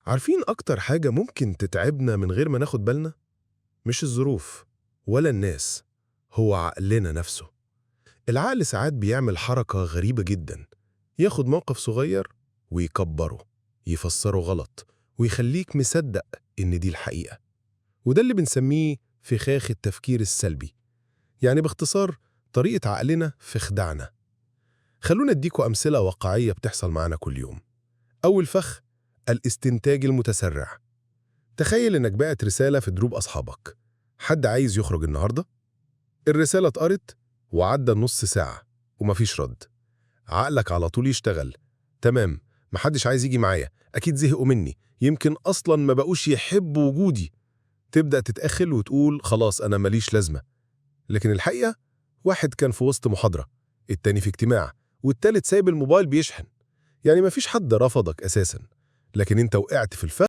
عارفين أكتر حاجة ممكن تتعبنا من غير ما ناخد بالنا؟ مش الظروف ولا الناس، هو عقلنا نفسه. العقل ساعات بيعمل حركة غريبة جدا، ياخد موقف صغير ويكبره، يفسره غلط ويخليك مصدق إن دي الحقيقة. وده اللي بنسميه فخاخ التفكير السلبي. يعني باختصار طريقة عقلنا في خدعنا. خلونا اديكوا أمثلة واقعية بتحصل معنا كل يوم. أول فخ: الاستنتاج المتسرع. تخيل إنك بعت رسالة في جروب أصحابك: حد عايز يخرج النهاردة؟ الرسالة اتقرت وعدى نص ساعة ومفيش رد. عقلك على طول يشتغل: تمام، محدش عايز يجي معايا، أكيد زهقوا مني، يمكن أصلا ما بقوش يحبوا وجودي. تبدأ تتأخل وتقول خلاص أنا ماليش لازمة. لكن الحقيقة، واحد كان في وسط محاضرة، التاني في اجتماع، والتالت سايب الموبايل بيشحن. يعني مفيش حد رفضك أساسا، لكن انت وقعت في الفخ